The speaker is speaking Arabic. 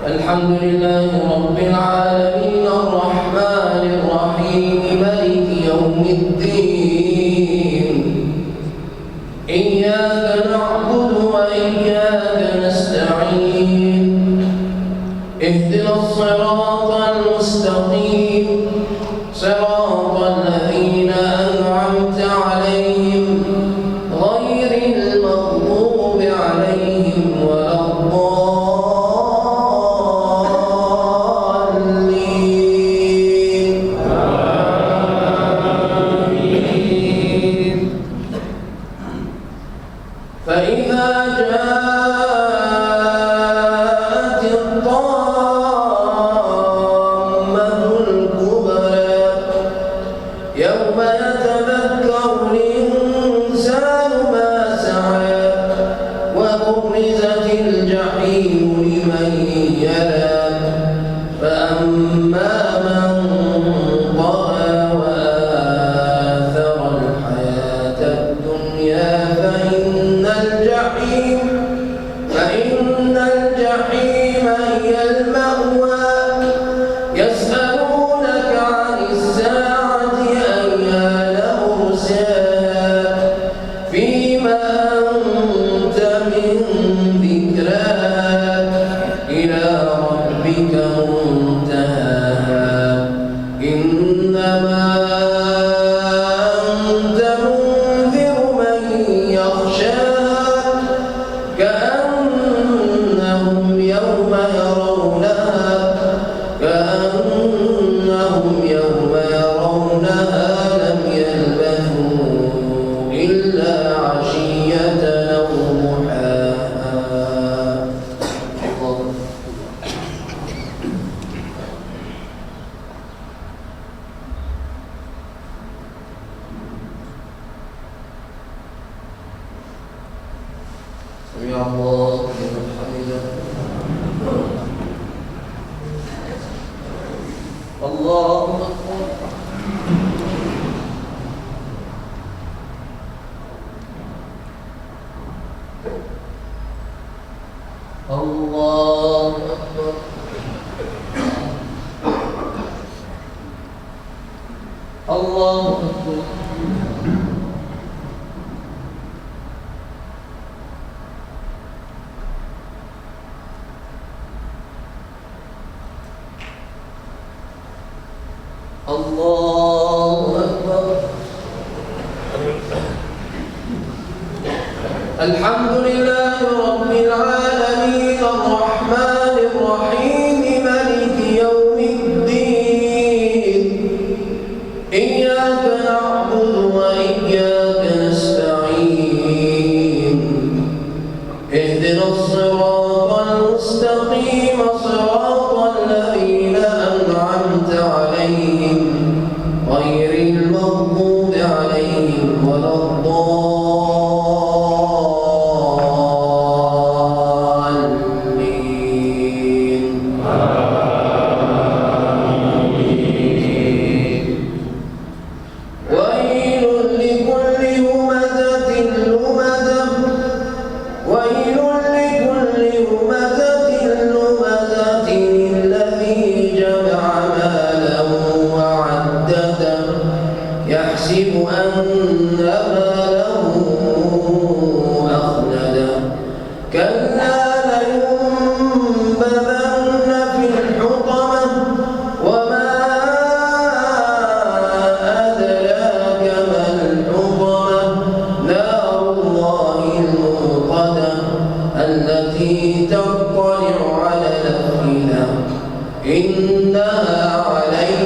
الحمد لله رب العالمين الرحمن الرحيم مالك يوم الدين إياك نعبد وإياك نستعين اهدنا الصراط المستقيم صراط الذين أنعمت عليهم غير المغضوب عليهم ولا فإذا جاءت الطامة الكبرى يوم يتذكر الإنسان ما سعى وبرزت الجحيم لمن يرى فأما من طغى وآثر الحياة الدنيا فإن الجحيم هي المأوى يسألونك عن الساعة أيان مرساها فيما أنت من ذكراها إلى ربك منتهاها إنما أنت منذر من يخشاها كأنهم يوم يرونها لم يلبثوا إلا عشية أو ضحاها. سمع الله لمن حمده. الله أكبر. الله أكبر. الله أكبر. الله أكبر. الحمد لله رب العالمين الرحمن الرحيم مالك يوم الدين إياك نعبد وإياك نستعين اهدنا الصراط المستقيم صراط الذين أنعمت عليهم غير المغضوب عليهم ولا الضالين. ويل لكل همزة لمزة ويل لكل همزة لمزة الذي جمع مالا وعدده يحسب أن ماله أخلده كلا لينبذن في الحطمة وما أدراك ما الحطمة نار الله الموقدة التي تطلع على الأفئدة إنها عليهم